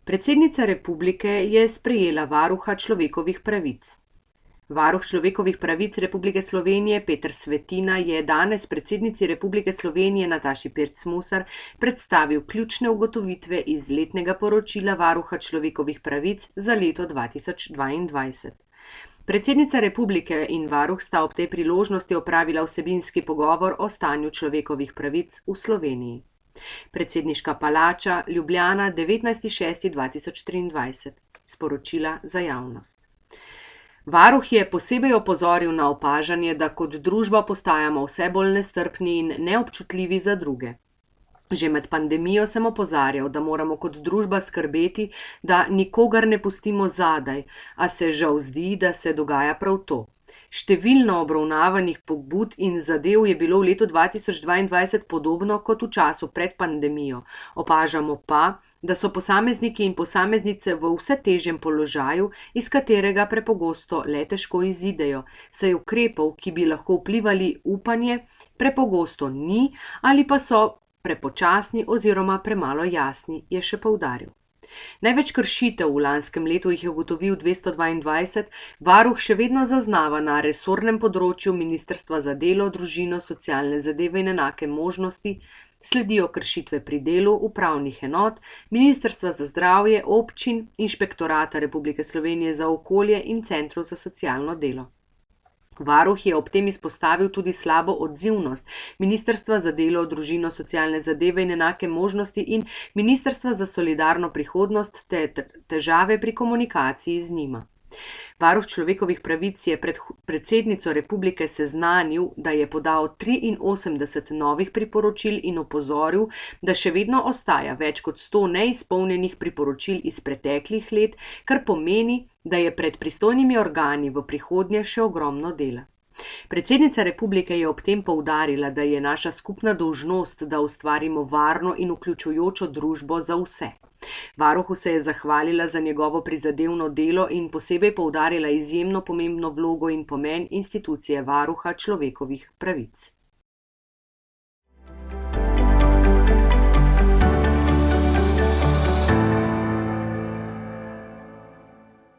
Predsednica republike je sprejela varuha človekovih pravic. Varuh človekovih pravic Republike Slovenije Peter Svetina je danes predsednici Republike Slovenije Nataši Pirc Musar predstavil ključne ugotovitve iz letnega poročila varuha človekovih pravic za leto 2022. Predsednica republike in varuh sta ob tej priložnosti opravila vsebinski pogovor o stanju človekovih pravic v Sloveniji. Predsedniška palača, Ljubljana, 19.6.2023. Sporočila za javnost. Varuh je posebej opozoril na opažanje, da kot družba postajamo vse bolj nestrpni in neobčutljivi za druge. Že med pandemijo sem opozarjal, da moramo kot družba skrbeti, da nikogar ne pustimo zadaj, a se žal zdi, da se dogaja prav to. Številno obravnavanih pobud in zadev je bilo v letu 2022 podobno kot v času pred pandemijo. Opažamo pa, da so posamezniki in posameznice v vse težjem položaju, iz katerega prepogosto le težko izidejo, saj ukrepov, ki bi lahko vplivali upanje, prepogosto ni ali pa so prepočasni oziroma premalo jasni, je še poudaril. Največ kršitev v lanskem letu jih je ugotovil 222, varuh še vedno zaznava na resornem področju Ministrstva za delo, družino, socialne zadeve in enake možnosti, sledijo kršitve pri delu upravnih enot, Ministrstva za zdravje, občin, Inšpektorata Republike Slovenije za okolje in Centrov za socialno delo. Varuh je ob tem izpostavil tudi slabo odzivnost Ministrstva za delo, družino, socialne zadeve in enake možnosti in Ministrstva za solidarno prihodnost ter težave pri komunikaciji z njima. Varuh človekovih pravic je predsednico republike seznanil, da je podal 83 novih priporočil in opozoril, da še vedno ostaja več kot 100 neizpolnjenih priporočil iz preteklih let, kar pomeni, da je pred pristojnimi organi v prihodnje še ogromno dela. Predsednica republike je ob tem poudarila, da je naša skupna dolžnost, da ustvarimo varno in vključujočo družbo za vse. Varuhu se je zahvalila za njegovo prizadevno delo in posebej poudarila izjemno pomembno vlogo in pomen institucije varuha človekovih pravic.